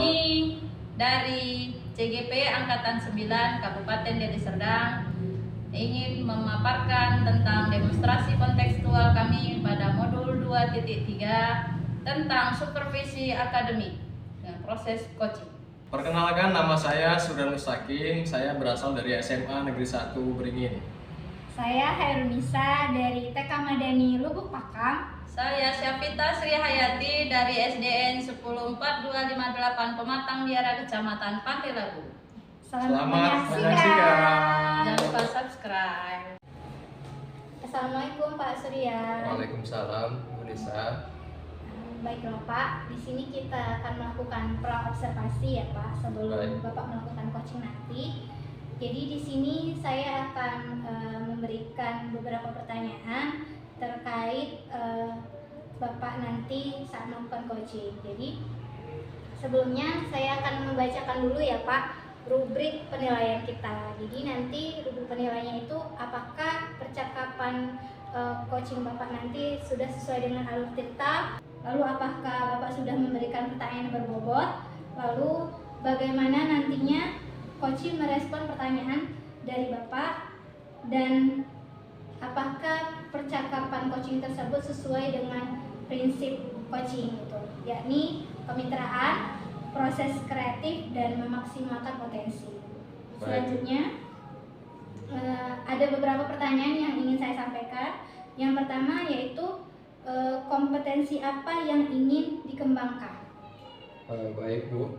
Kami dari CGP Angkatan 9 Kabupaten Deli Serdang ingin memaparkan tentang demonstrasi kontekstual kami pada modul 2.3 tentang supervisi akademik dan proses coaching. Perkenalkan, nama saya Surdan Mustaqim, saya berasal dari SMA Negeri 1 Beringin. Saya Hermisa dari TK Madani Lubuk Pakam. Saya Syafita Sri Hayati dari SDN 104258 Pematang Biara Kecamatan Pantai Labu. Selamat menyaksikan. Jangan lupa subscribe. Assalamualaikum Pak Surya. Waalaikumsalam, Bu Nisa. Baiklah Pak, di sini kita akan melakukan praobservasi ya Pak sebelum Bapak melakukan coaching nanti. Jadi di sini saya akan memberikan beberapa pertanyaan terkait Bapak nanti saat melakukan coaching. Jadi sebelumnya saya akan membacakan dulu ya Pak rubrik penilaian kita. Jadi nanti rubrik penilaiannya itu apakah percakapan coaching Bapak nanti sudah sesuai dengan alur cerita, lalu apakah Bapak sudah memberikan pertanyaan yang berbobot, lalu bagaimana nantinya coaching merespon pertanyaan dari Bapak, dan apakah percakapan coaching tersebut sesuai dengan prinsip coaching itu, yakni kemitraan, proses kreatif, dan memaksimalkan potensi. Selanjutnya ada beberapa pertanyaan yang ingin saya sampaikan. Yang pertama yaitu kompetensi apa yang ingin dikembangkan? Baik Bu,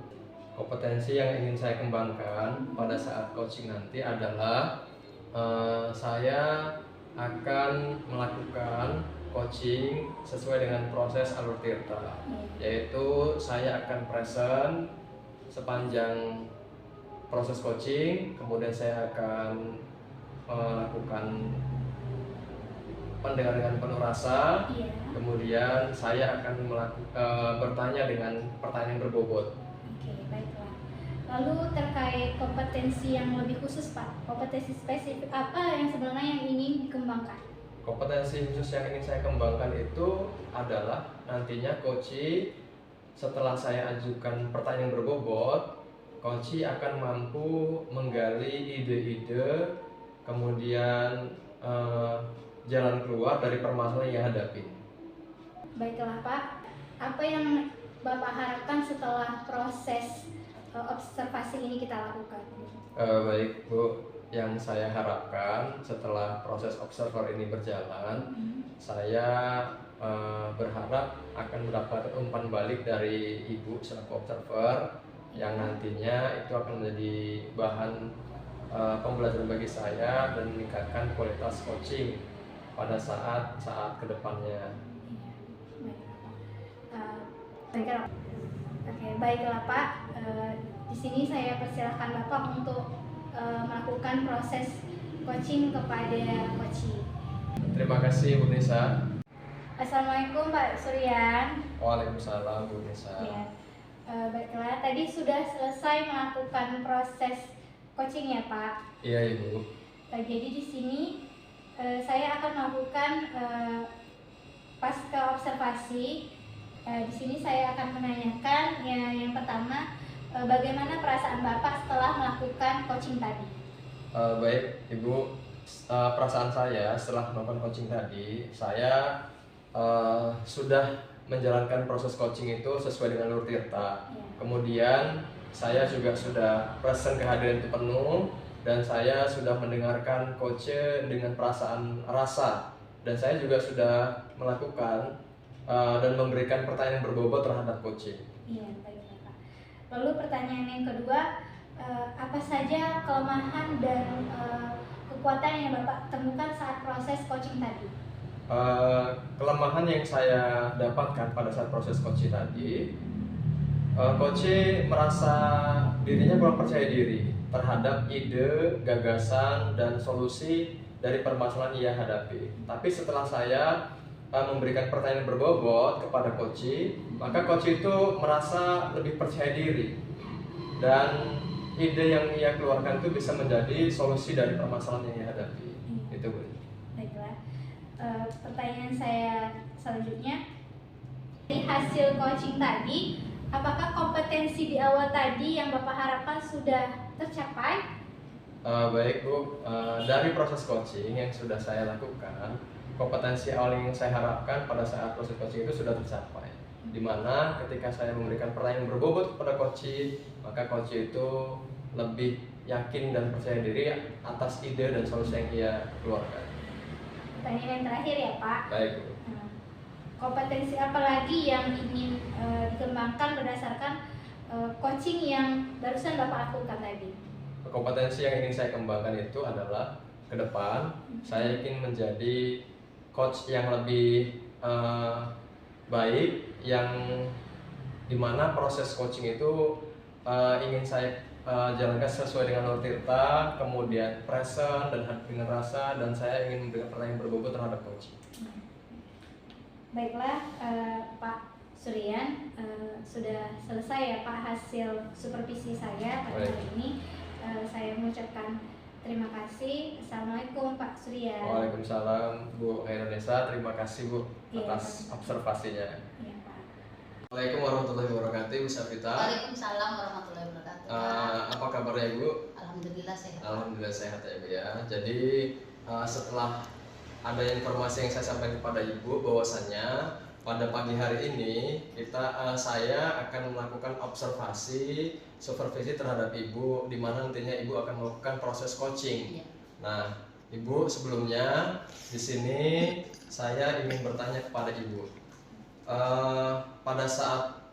kompetensi yang ingin saya kembangkan pada saat coaching nanti adalah saya akan melakukan coaching sesuai dengan proses alur tirta, yaitu saya akan present sepanjang proses coaching, kemudian saya akan melakukan pendengaran dengan penuh rasa, kemudian saya akan bertanya dengan pertanyaan yang berbobot. Oke, baiklah. Lalu terkait kompetensi yang lebih khusus Pak, kompetensi spesifik apa yang sebenarnya yang ingin dikembangkan? Kompetensi khusus yang ingin saya kembangkan itu adalah nantinya coach setelah saya ajukan pertanyaan berbobot, coach akan mampu menggali ide-ide, kemudian jalan keluar dari permasalahan yang hadapi. Baiklah Pak, apa yang Bapak harapkan setelah proses observasi ini kita lakukan? Baik Bu, yang saya harapkan setelah proses observer ini berjalan, saya berharap akan mendapatkan umpan balik dari Ibu selaku observer yang nantinya itu akan menjadi bahan pembelajaran bagi saya dan meningkatkan kualitas coaching pada saat kedepannya. Baiklah Pak. Di sini saya persilahkan Bapak untuk melakukan proses coaching kepada coachee. Terima kasih Bu Nisa. Assalamualaikum Pak Suryan. Waalaikumsalam Bu Nisa. Ya. Baiklah, tadi sudah selesai melakukan proses coaching ya Pak. Iya Ibu. Jadi di sini saya akan melakukan pasca observasi. Di sini saya akan menanyakan yang pertama, bagaimana perasaan Bapak setelah melakukan coaching tadi? Baik Ibu, perasaan saya setelah melakukan coaching tadi, saya sudah menjalankan proses coaching itu sesuai dengan alur tirta. Kemudian saya juga sudah present kehadiran itu penuh, dan saya sudah mendengarkan coach dengan perasaan rasa, dan saya juga sudah melakukan dan memberikan pertanyaan berbobot terhadap coaching. Iya, baiklah Pak. Lalu pertanyaan yang kedua, apa saja kelemahan dan kekuatan yang Bapak temukan saat proses coaching tadi? Kelemahan yang saya dapatkan pada saat proses coaching tadi, coach merasa dirinya kurang percaya diri terhadap ide, gagasan, dan solusi dari permasalahan yang ia hadapi. Tapi setelah saya memberikan pertanyaan berbobot kepada coach, maka coach itu merasa lebih percaya diri, dan ide yang ia keluarkan itu bisa menjadi solusi dari permasalahan yang ia hadapi. Itu Bu. Baiklah. Pertanyaan saya selanjutnya, dari hasil coaching tadi, apakah kompetensi kompetensi di awal tadi yang Bapak harapkan sudah tercapai? Baik Bu, dari proses coaching yang sudah saya lakukan, kompetensi awal yang saya harapkan pada saat proses coaching itu sudah tercapai. Dimana ketika saya memberikan pertanyaan berbobot kepada coach, maka coach itu lebih yakin dan percaya diri atas ide dan solusi yang ia keluarkan. Pertanyaan yang terakhir ya Pak. Baik Bu. Kompetensi apa lagi yang ingin dikembangkan berdasarkan coaching yang barusan Bapak lakukan tadi? Kompetensi yang ingin saya kembangkan itu adalah ke depan saya ingin menjadi coach yang lebih baik, yang dimana proses coaching itu ingin saya jalankan sesuai dengan Nur Tirta, kemudian present dan hati dengan rasa, dan saya ingin memberikan pertanyaan berbobot terhadap coaching. Baiklah Pak Suryan, sudah selesai ya Pak hasil supervisi saya pada hari ini. Saya mengucapkan terima kasih. Assalamualaikum Pak Suryan. Waalaikumsalam Bu Indonesia, terima kasih Bu atas observasinya. Iya Pak. Assalamualaikum warahmatullahi wabarakatuh, Bu Safita. Waalaikumsalam warahmatullahi wabarakatuh. Apa kabarnya Ibu? Alhamdulillah sehat. Alhamdulillah sehat ya Ibu ya. Jadi setelah ada informasi yang saya sampaikan kepada Ibu bahwasannya pada pagi hari ini saya akan melakukan observasi supervisi terhadap Ibu, di mana nantinya Ibu akan melakukan proses coaching. Iya. Nah, Ibu sebelumnya di sini saya ingin bertanya kepada Ibu. Pada saat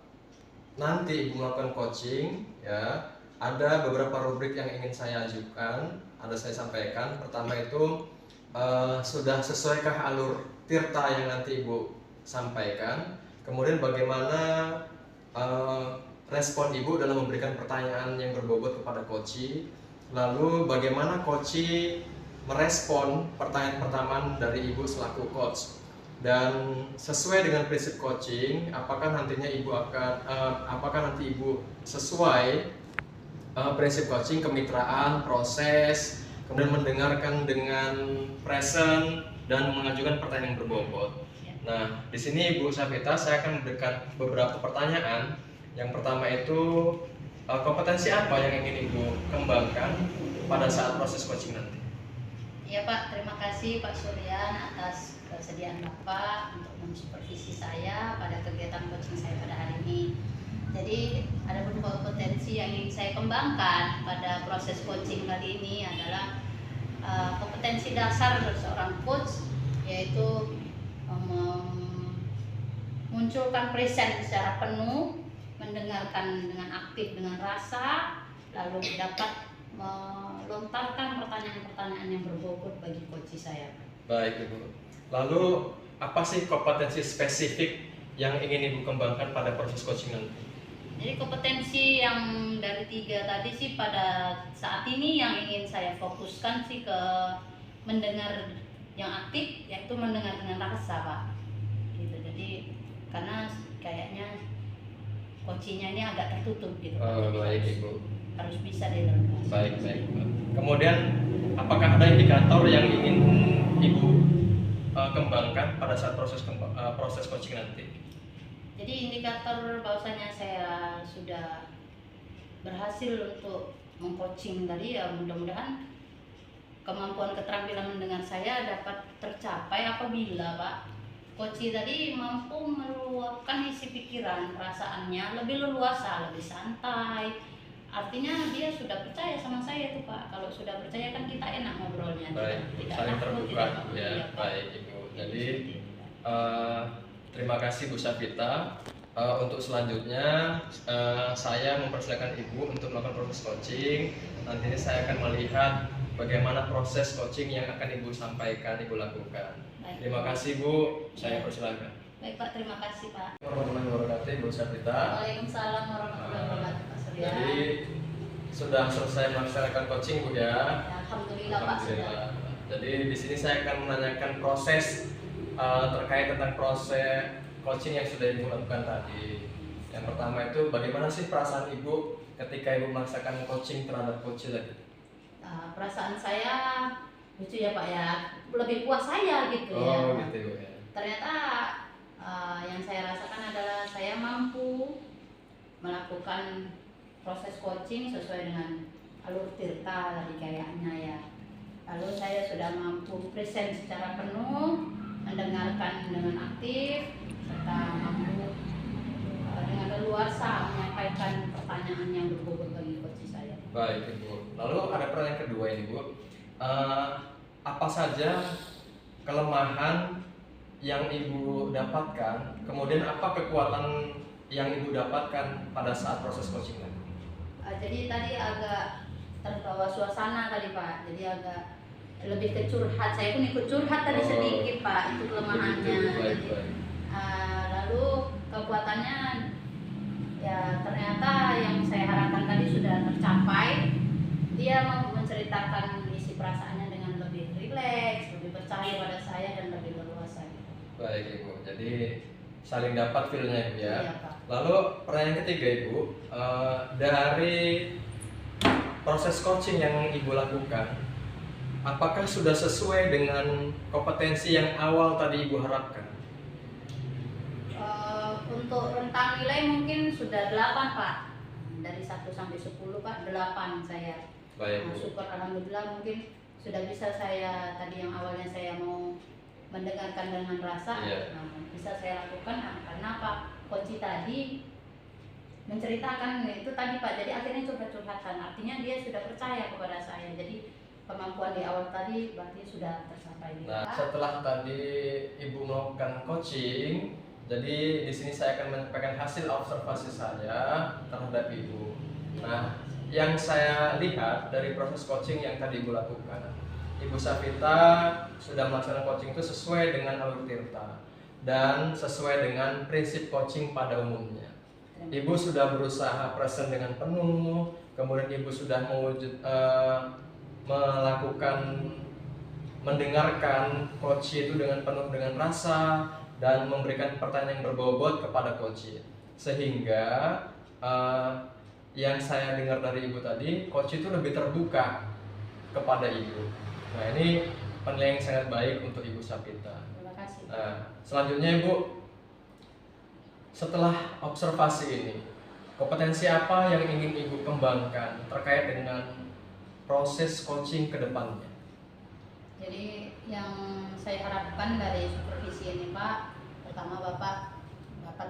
nanti Ibu melakukan coaching, ya, ada beberapa rubrik yang ingin saya ajukan, saya sampaikan. Pertama itu sudah sesuaikah alur tirta yang nanti Ibu sampaikan? Kemudian bagaimana respon Ibu dalam memberikan pertanyaan yang berbobot kepada coach? Lalu bagaimana coach merespon pertanyaan pertama dari Ibu selaku coach? Dan sesuai dengan prinsip coaching, apakah nanti Ibu sesuai prinsip coaching, kemitraan, proses, kemudian mendengarkan dengan present dan mengajukan pertanyaan yang berbobot. Nah, di sini Ibu Safita, saya akan memberikan beberapa pertanyaan. Yang pertama itu kompetensi apa yang ingin Ibu kembangkan pada saat proses coaching nanti? Iya Pak, terima kasih Pak Suryan atas kesediaan Bapak untuk mensupervisi saya pada kegiatan coaching saya pada hari ini. Jadi ada beberapa kompetensi yang ingin saya kembangkan pada proses coaching kali ini adalah kompetensi dasar dari seorang coach, yaitu munculkan present secara penuh, mendengarkan dengan aktif dengan rasa, lalu dapat melontarkan pertanyaan-pertanyaan yang berbobot bagi coach saya. Baik Ibu. Lalu apa sih kompetensi spesifik yang ingin Ibu kembangkan pada proses coaching nanti? Jadi kompetensi yang dari 3 tadi sih pada saat ini yang ingin saya fokuskan sih ke mendengar yang aktif, yaitu mendengar dengan rasa Pak. Gitu. Jadi karena kayaknya coachingnya ini agak tertutup gitu. Baik Ibu. Harus bisa dilakukan. Baik. Kemudian apakah ada indikator yang ingin Ibu kembangkan pada saat proses coaching nanti? Jadi indikator bahwasanya saya sudah berhasil untuk mengcoaching tadi, ya mudah-mudahan kemampuan keterampilan mendengar saya dapat tercapai apabila Pak coach tadi mampu meluapkan isi pikiran, perasaannya lebih leluasa, lebih santai. Artinya dia sudah percaya sama saya tuh Pak. Kalau sudah percaya kan kita enak ngobrolnya. Baik, tidak saling takut, terbuka. tidak Ya, iya, Pak. baik Ibu. Jadi terima kasih Bu Safita. Untuk selanjutnya saya mempersilakan Ibu untuk melakukan proses coaching. Nantinya saya akan melihat bagaimana proses coaching yang akan Ibu sampaikan, Ibu lakukan. Baik. Terima kasih Bu, saya persilakan. Baik Pak, terima kasih Pak. Warahmatullahi wabarakatuh, Bu Safita. Waalaikumsalam warahmatullahi wabarakatuh Pak Surya. Jadi sudah selesai melaksanakan coaching Bu ya. Alhamdulillah Pak sudah. Alhamdulillah. Jadi di sini saya akan menanyakan proses terkait tentang proses coaching yang sudah Ibu lakukan tadi. Yang pertama itu bagaimana sih perasaan Ibu ketika Ibu melaksanakan coaching terhadap coach tadi? Perasaan saya lucu ya Pak ya, lebih puas saya gitu ya. Oh gitu ya. Ternyata yang saya rasakan adalah saya mampu melakukan proses coaching sesuai dengan alur tirta tadi kayaknya ya. Lalu saya sudah mampu present secara penuh, mendengarkan dengan aktif, serta mampu dengan leluasa menyampaikan pertanyaan yang berbobot bagi coach saya. Baik Ibu. Lalu ada pertanyaan kedua ini Bu. Apa saja kelemahan yang Ibu dapatkan, kemudian apa kekuatan yang Ibu dapatkan pada saat proses coaching tadi? Jadi tadi agak terbawa suasana tadi Pak, jadi agak lebih ke curhat. Saya pun ikut curhat tadi sedikit Pak, itu kelemahannya. Baik. Lalu kekuatannya ya ternyata yang saya harapkan tadi sudah tercapai. Dia mau menceritakan isi perasaannya dengan lebih rileks, lebih percaya pada saya dan lebih leluasa. Baik Ibu, jadi saling dapat feel-nya Ibu ya. Iya Pak. Lalu pertanyaan ketiga Ibu, dari proses coaching yang Ibu lakukan, apakah sudah sesuai dengan kompetensi yang awal tadi Ibu harapkan? Untuk rentang nilai mungkin sudah 8 Pak. Dari 1 sampai 10 Pak, 8 saya. Baik Bu. Syukur alhamdulillah mungkin sudah bisa saya tadi yang awalnya saya mau mendengarkan dengan rasa, Iya. bisa saya lakukan karena Pak Koci tadi menceritakan itu tadi Pak. Jadi akhirnya curhat-curhatan. Artinya dia sudah percaya kepada saya. Jadi kemampuan di awal tadi berarti sudah tercapai. Nah, setelah tadi Ibu melakukan coaching, jadi di sini saya akan menyampaikan hasil observasi saya terhadap Ibu. Nah, yang saya lihat dari proses coaching yang tadi Ibu lakukan, Ibu Savita sudah melaksanakan coaching itu sesuai dengan alur tirta dan sesuai dengan prinsip coaching pada umumnya. Ibu sudah berusaha present dengan penuh, kemudian Ibu sudah melakukan mendengarkan coach itu dengan penuh dengan rasa dan memberikan pertanyaan yang berbobot kepada coach, sehingga yang saya dengar dari Ibu tadi, coach itu lebih terbuka kepada Ibu. Nah, ini penilaian yang sangat baik untuk Ibu Savita. Terima kasih. Nah, selanjutnya Ibu, setelah observasi ini, kompetensi apa yang ingin Ibu kembangkan terkait dengan proses coaching ke depannya? Jadi yang saya harapkan dari supervisi ini Pak, pertama Bapak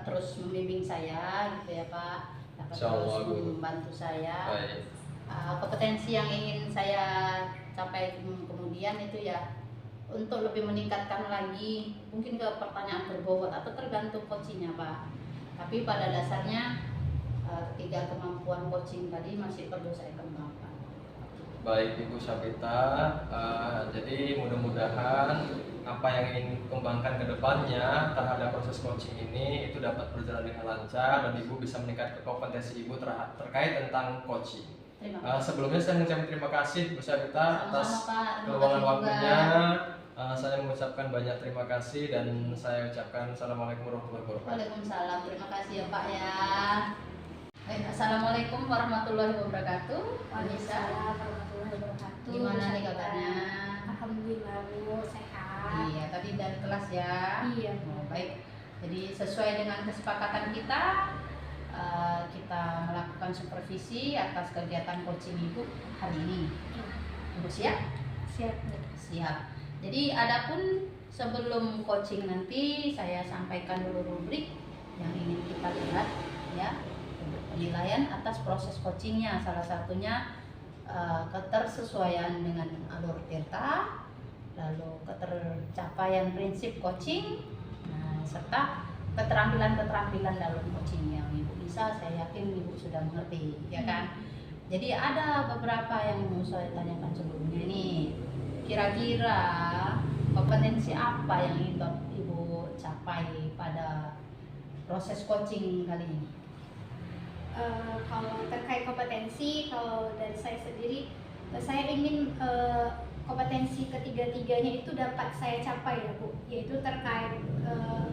terus membimbing saya gitu ya Pak, dapat terus membantu saya. Baik. Kompetensi yang ingin saya capai kemudian itu ya untuk lebih meningkatkan lagi mungkin ke pertanyaan berbobot atau tergantung coachingnya Pak. Tapi pada dasarnya ketiga kemampuan coaching tadi masih perlu saya kembangkan. Baik Ibu Savita, jadi mudah-mudahan apa yang ingin kembangkan ke depannya terhadap proses coaching ini itu dapat berjalan dengan lancar dan Ibu bisa meningkatkan kompetensi Ibu terkait tentang coaching. Sebelumnya saya mengucapkan terima kasih Bu Savita atas keluangan waktunya. Saya mengucapkan banyak terima kasih dan saya ucapkan Assalamualaikum warahmatullahi wabarakatuh. Waalaikumsalam, terima kasih ya Pak ya. Assalamualaikum warahmatullahi wabarakatuh. Waalaikumsalam warahmatullahi wabarakatuh. Gimana nih kabarnya? Alhamdulillah Bu, sehat. Iya, tadi dari kelas ya. Iya. Baik. Jadi sesuai dengan kesepakatan kita, kita melakukan supervisi atas kegiatan coaching Ibu hari ini. Ibu siap? Siap Bu. Siap. Jadi adapun sebelum coaching nanti saya sampaikan dulu rubrik yang ingin kita lihat ya. Penilaian atas proses coachingnya, salah satunya ketersesuaian dengan alur tirta, lalu ketercapaian prinsip coaching, serta keterampilan-keterampilan dalam coaching yang Ibu bisa, saya yakin Ibu sudah mengerti, ya kan? Jadi ada beberapa yang mau saya tanyakan sebelumnya nih. Kira-kira kompetensi apa yang Ibu capai pada proses coaching kali ini? Kalau terkait kompetensi, kalau dari saya sendiri, saya ingin kompetensi ketiga-tiganya itu dapat saya capai ya Bu, yaitu terkait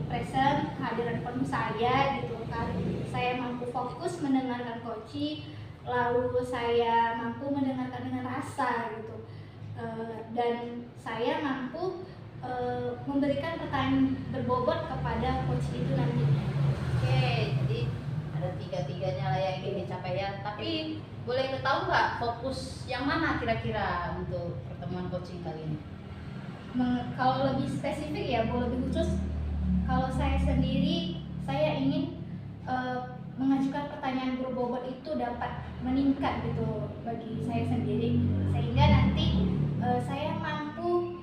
present, kehadiran penuh saya gitu kan. Saya mampu fokus mendengarkan coaching, lalu saya mampu mendengarkan dengan rasa gitu, dan saya mampu memberikan pertanyaan berbobot kepada coach itu nantinya. Oke, jadi ada tiga-tiganya lah yang ingin dicapai ya. Tapi boleh ketahui nggak fokus yang mana kira-kira untuk pertemuan coaching kali ini? Kalau lebih spesifik ya, lebih khusus, kalau saya sendiri, saya ingin mengajukan pertanyaan berbobot itu dapat meningkat gitu bagi saya sendiri, sehingga nanti saya mampu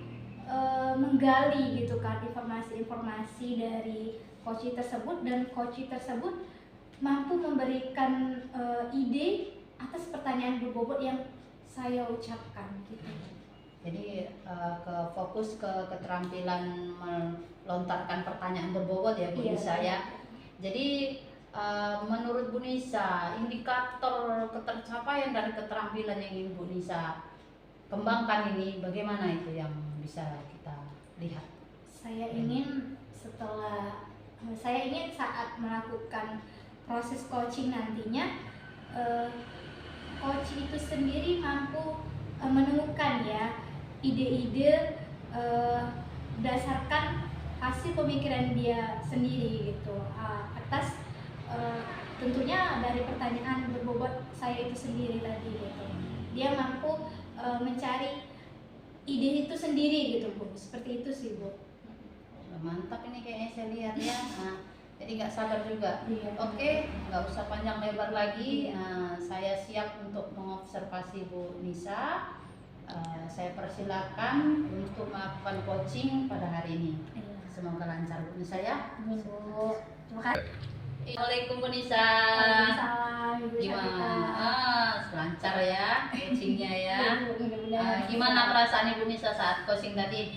menggali gitu kan informasi-informasi dari coach tersebut, dan coach tersebut mampu memberikan ide atas pertanyaan berbobot yang saya ucapkan gitu. Jadi fokus ke keterampilan melontarkan pertanyaan berbobot ya Bu Nisa ya. Jadi menurut Bu Nisa, indikator ketercapaian dari keterampilan yang ingin Bu Nisa kembangkan ini bagaimana itu yang bisa kita lihat? Saya ingin saat melakukan proses coaching nantinya, coach itu sendiri mampu menemukan ya ide-ide berdasarkan hasil pemikiran dia sendiri gitu, atas tentunya dari pertanyaan berbobot saya itu sendiri tadi gitu. Dia mampu mencari ide itu sendiri gitu Bu, seperti itu sih Bu. Mantap ini kayaknya saya lihat ya. Nah, jadi nggak sabar juga. Iya. Oke, nggak usah panjang lebar lagi. Saya siap untuk mengobservasi Bu Nisa. Saya persilakan untuk melakukan coaching pada hari ini. Iya. Semoga lancar Bu Nisa ya. Bu. Terima kasih. Assalamualaikum Bu Nisa. Waalaikumsalam Ibu Gimana? Syafika. Lancar ya coachingnya ya. Mudah-mudahan. Gimana perasaan Ibu Nisa saat coaching tadi?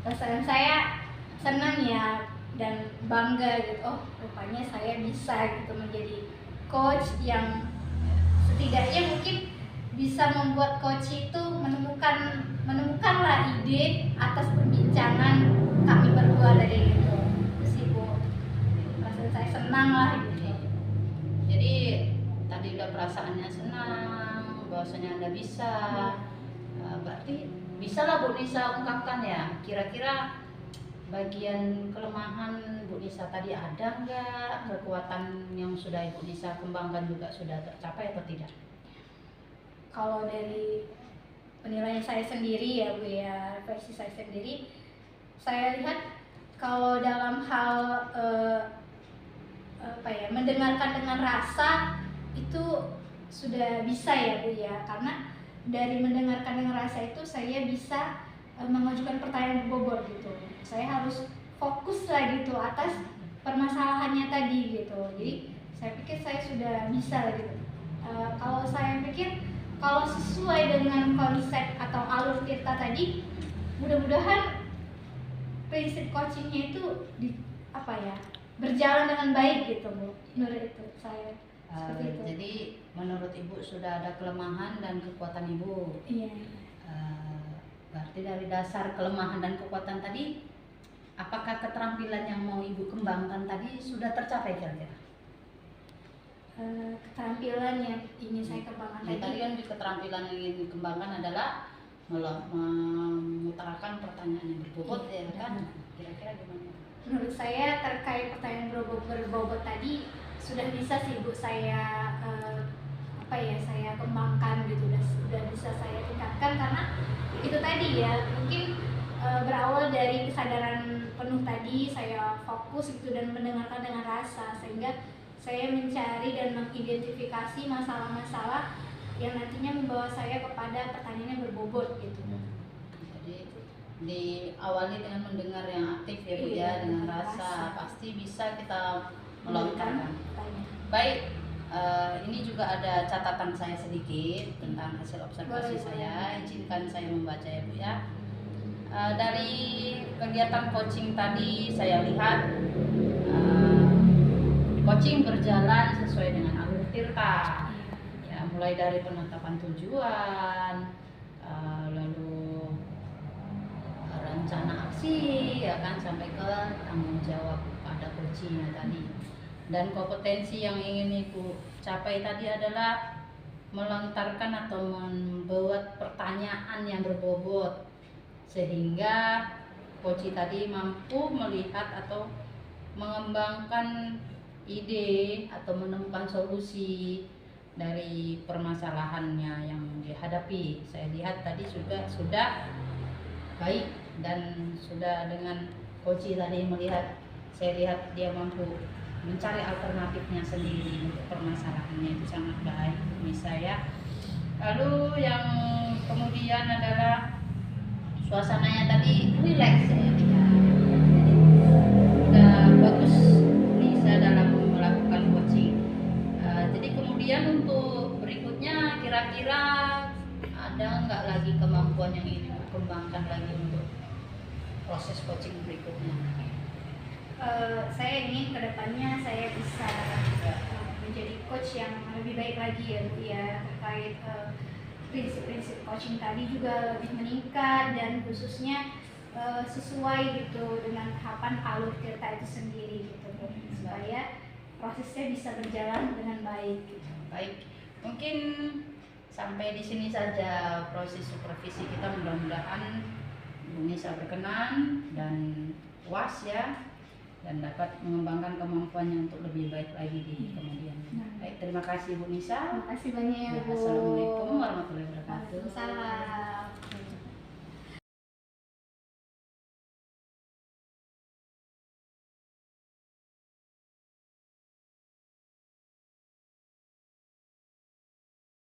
Perasaan saya senang ya dan bangga gitu. Oh, rupanya saya bisa gitu menjadi coach yang setidaknya mungkin bisa membuat coach itu menemukanlah ide atas perbincangan kami berdua tadi gitu. Terus Ibu, perasaan saya senang lah gitu. Jadi tadi udah perasaannya senang, bahwasanya Anda bisa. Berarti bisa lah Bu Nisa ungkapkan ya. Kira-kira bagian kelemahan Bu Nisa tadi ada nggak? Kekuatan yang sudah Ibu Nisa kembangkan juga sudah tercapai atau tidak? Kalau dari penilaian saya sendiri ya Bu ya, versi saya sendiri, saya lihat kalau dalam hal mendengarkan dengan rasa itu sudah bisa ya Bu ya, karena dari mendengarkan dengan rasa itu saya bisa mengajukan pertanyaan berbobot gitu. Saya harus fokus lah gitu atas permasalahannya tadi gitu. Jadi saya pikir saya sudah bisa gitu. Kalau saya pikir kalau sesuai dengan konsep atau alur Tirta tadi, mudah-mudahan prinsip coachingnya itu berjalan dengan baik gitu Bu. Menurut itu saya seperti itu. Jadi menurut Ibu sudah ada kelemahan dan kekuatan Ibu. Iya. Berarti dari dasar kelemahan dan kekuatan tadi, apakah keterampilan yang mau Ibu kembangkan tadi sudah tercapai kira-kira? Keterampilan yang ingin saya kembangkan Tadi kan keterampilan yang ingin dikembangkan adalah mengutarakan pertanyaan yang berbobot ya kan? Kira-kira gimana? Menurut saya terkait pertanyaan berbobot tadi sudah bisa sih Bu saya saya kembangkan gitu, sudah bisa saya tingkatkan, karena itu tadi ya mungkin berawal dari kesadaran penuh tadi, saya fokus gitu dan mendengarkan dengan rasa, sehingga saya mencari dan mengidentifikasi masalah-masalah yang nantinya membawa saya kepada pertanyaan yang berbobot gitu. Jadi diawali dengan mendengar yang aktif ya Bu ya, dengan rasa pasti bisa kita melontarkan. Baik, ini juga ada catatan saya sedikit tentang hasil observasi saya. Izinkan saya membaca ya Bu ya. Dari kegiatan coaching tadi saya lihat coaching berjalan sesuai dengan alur Tirta. Ya, mulai dari penetapan tujuan, lalu rencana aksi ya kan, sampai ke tanggung jawab pada coachingnya tadi. Dan kompetensi yang ingin Ibu capai tadi adalah melontarkan atau membuat pertanyaan yang berbobot, sehingga coach tadi mampu melihat atau mengembangkan ide atau menemukan solusi dari permasalahannya yang dihadapi. Saya lihat tadi sudah baik, dan sudah dengan Koci tadi saya lihat dia mampu mencari alternatifnya sendiri untuk permasalahannya, itu sangat baik bagi saya. Lalu yang kemudian adalah suasananya tadi relax, saya lihat. Udah bagus bisa dalam melakukan coaching. Jadi kemudian untuk berikutnya kira-kira ada nggak lagi kemampuan yang ingin dikembangkan lagi untuk proses coaching berikutnya? Saya ingin kedepannya saya bisa menjadi coach yang lebih baik lagi ya Bu ya, terkait prinsip-prinsip coaching tadi juga lebih meningkat, dan khususnya sesuai gitu dengan tahapan alur tirta itu sendiri gitu Bu, supaya prosesnya bisa berjalan dengan baik gitu. Baik, mungkin sampai di sini saja proses supervisi kita. Mudah-mudahan Bu Nisa berkenan dan puas ya, dan dapat mengembangkan kemampuannya untuk lebih baik lagi di kemudian. Baik, terima kasih Bu Nisa. Terima kasih banyak ya Bu. Assalamualaikum warahmatullahi wabarakatuh. Waalaikumsalam.